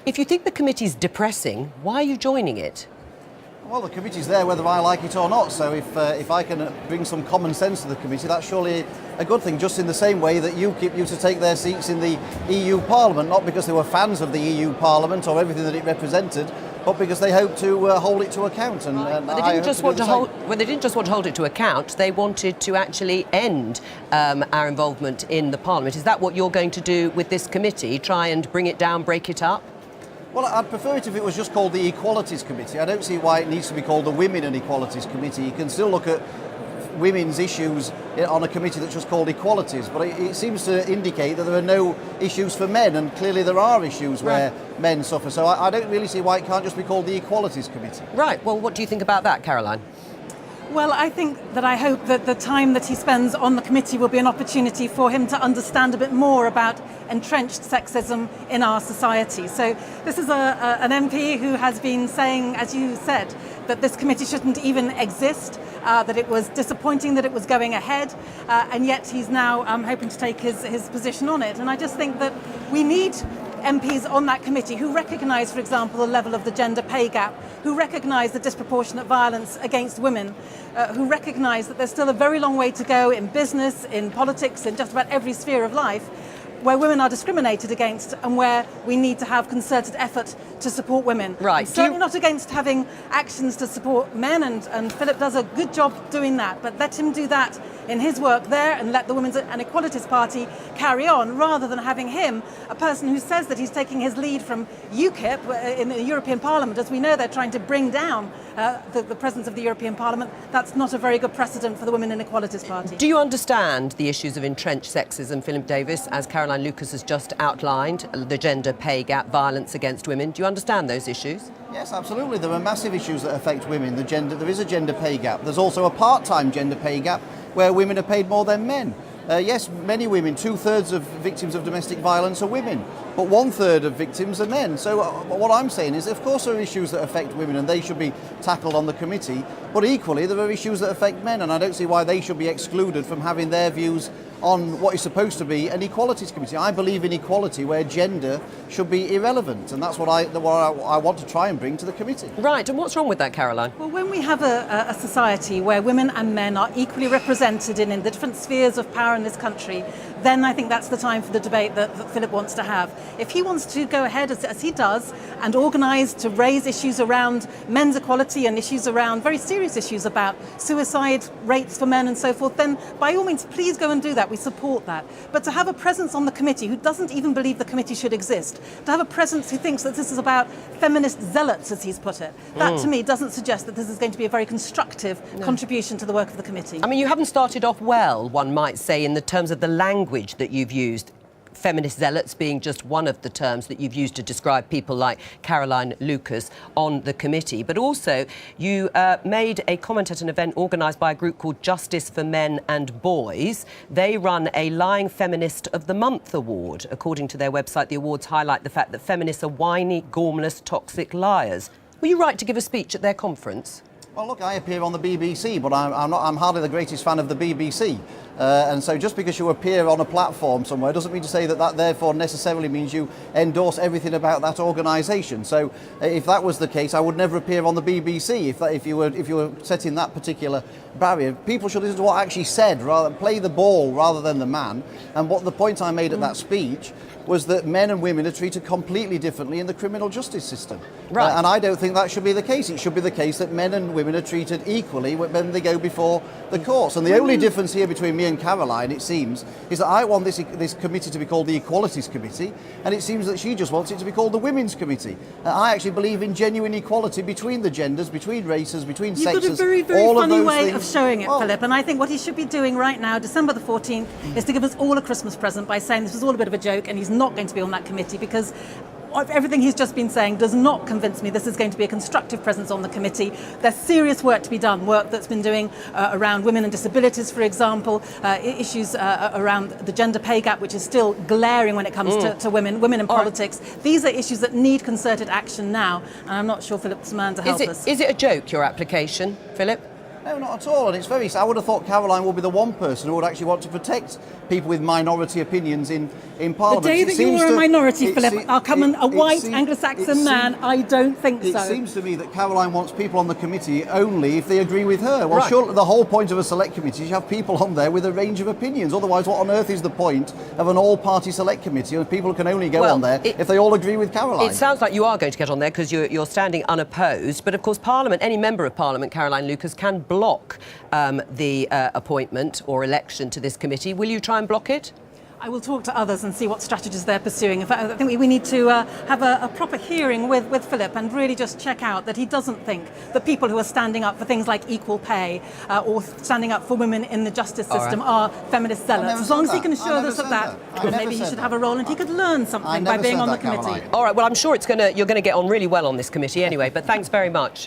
If you think the committee's depressing, why are you joining it? Well, the committee's there whether I like it or not, so if I can bring some common sense to the committee, that's surely a good thing, just in the same way that UKIP used to take their seats in the EU Parliament, not because they were fans of the EU Parliament or everything that it represented, but because they hoped to hold it to account. But they didn't just want to hold. Well, they didn't just want to hold it to account. They wanted to actually end our involvement in the Parliament. Is that what you're going to do with this committee? Try and bring it down, break it up? Well, I'd prefer it if it was just called the Equalities Committee. I don't see why it needs to be called the Women and Equalities Committee. You can still look at women's issues on a committee that's just called Equalities, but it seems to indicate that there are no issues for men, and clearly there are issues where men suffer. So I don't really see why it can't just be called the Equalities Committee. Right. Well, what do you think about that, Caroline? Well, I hope that the time that he spends on the committee will be an opportunity for him to understand a bit more about entrenched sexism in our society. So this is an MP who has been saying, as you said, that this committee shouldn't even exist, that it was disappointing that it was going ahead, and yet he's now hoping to take his position on it. And I just think that we need MPs on that committee who recognise, for example, the level of the gender pay gap, who recognise the disproportionate violence against women, who recognise that there's still a very long way to go in business, in politics, in just about every sphere of life, where women are discriminated against and where we need to have concerted effort to support women. Right. I'm certainly not against having actions to support men, and Philip does a good job doing that, but let him do that in his work there and let the Women's and Equalities Party carry on, rather than having him, a person who says that he's taking his lead from UKIP in the European Parliament. As we know, they're trying to bring down the presence of the European Parliament. That's not a very good precedent for the Women and Equalities Party. Do you understand the issues of entrenched sexism, Philip Davies, as Caroline Lucas has just outlined, the gender pay gap, violence against women? Do you understand those issues? Yes, absolutely. There are massive issues that affect women. There is a gender pay gap. There's also a part-time gender pay gap where women are paid more than men. Yes, many women, 2/3 of victims of domestic violence are women, but 1/3 of victims are men. So what I'm saying is, of course there are issues that affect women and they should be tackled on the committee, but equally there are issues that affect men, and I don't see why they should be excluded from having their views on what is supposed to be an equalities committee. I believe in equality where gender should be irrelevant, and that's what I want to try and bring to the committee. Right, and what's wrong with that, Caroline? Well, when we have a society where women and men are equally represented in the different spheres of power in this country, then I think that's the time for the debate that Philip wants to have. If he wants to go ahead, as he does, and organise to raise issues around men's equality and issues around very serious issues about suicide rates for men and so forth, then by all means, please go and do that. We support that. But to have a presence on the committee who doesn't even believe the committee should exist, to have a presence who thinks that this is about feminist zealots, as he's put it, that to me doesn't suggest that this is going to be a very constructive contribution to the work of the committee. I mean, you haven't started off well, one might say, in the terms of the language that you've used. Feminist zealots being just one of the terms that you've used to describe people like Caroline Lucas on the committee. But also, you made a comment at an event organised by a group called Justice for Men and Boys. They run a Lying Feminist of the Month award. According to their website, the awards highlight the fact that feminists are whiny, gormless, toxic liars. Were you right to give a speech at their conference? Well, look, I appear on the BBC, but I'm hardly the greatest fan of the BBC. And so just because you appear on a platform somewhere doesn't mean to say that therefore necessarily means you endorse everything about that organisation. So if that was the case, I would never appear on the BBC if you were setting that particular barrier. People should listen to what I actually said, rather play the ball rather than the man. And what the point I made at that speech was that men and women are treated completely differently in the criminal justice system. Right. And I don't think that should be the case. It should be the case that men and women are treated equally when they go before the courts. And the only difference here between me and Caroline, it seems, is that I want this committee to be called the Equalities Committee, and it seems that she just wants it to be called the Women's Committee. I actually believe in genuine equality between the genders, between races, between sexes. You've got a very, very all funny of those way things. of showing it, Philip, and I think what he should be doing right now, December the 14th, is to give us all a Christmas present by saying this was all a bit of a joke and he's not going to be on that committee, because everything he's just been saying does not convince me this is going to be a constructive presence on the committee. There's serious work to be done, work that's been doing around women and disabilities, for example, issues around the gender pay gap, which is still glaring when it comes to women in politics. These are issues that need concerted action now, and I'm not sure Philip's the man to help us. Is it a joke, your application, Philip? No, not at all. And it's very. I would have thought Caroline would be the one person who would actually want to protect people with minority opinions in Parliament. The day that you were a minority, Philip, I'll come and a white Anglo-Saxon man. I don't think so. It seems to me that Caroline wants people on the committee only if they agree with her. Well, Right. surely the whole point of a select committee is you have people on there with a range of opinions. Otherwise, what on earth is the point of an all-party select committee of people who can only go on there if they all agree with Caroline? It sounds like you are going to get on there because you're standing unopposed. But of course, Parliament, any member of Parliament, Caroline Lucas, can block the appointment or election to this committee. Will you try and block it? I will talk to others and see what strategies they're pursuing. In fact, I think we need to have a proper hearing with Philip and really just check out that he doesn't think that people who are standing up for things like equal pay or standing up for women in the justice system are feminist zealots. As long as he can assure us of that, then maybe he should have a role and he could learn something by being on the committee. All right, well, I'm sure you're going to get on really well on this committee anyway, but thanks very much.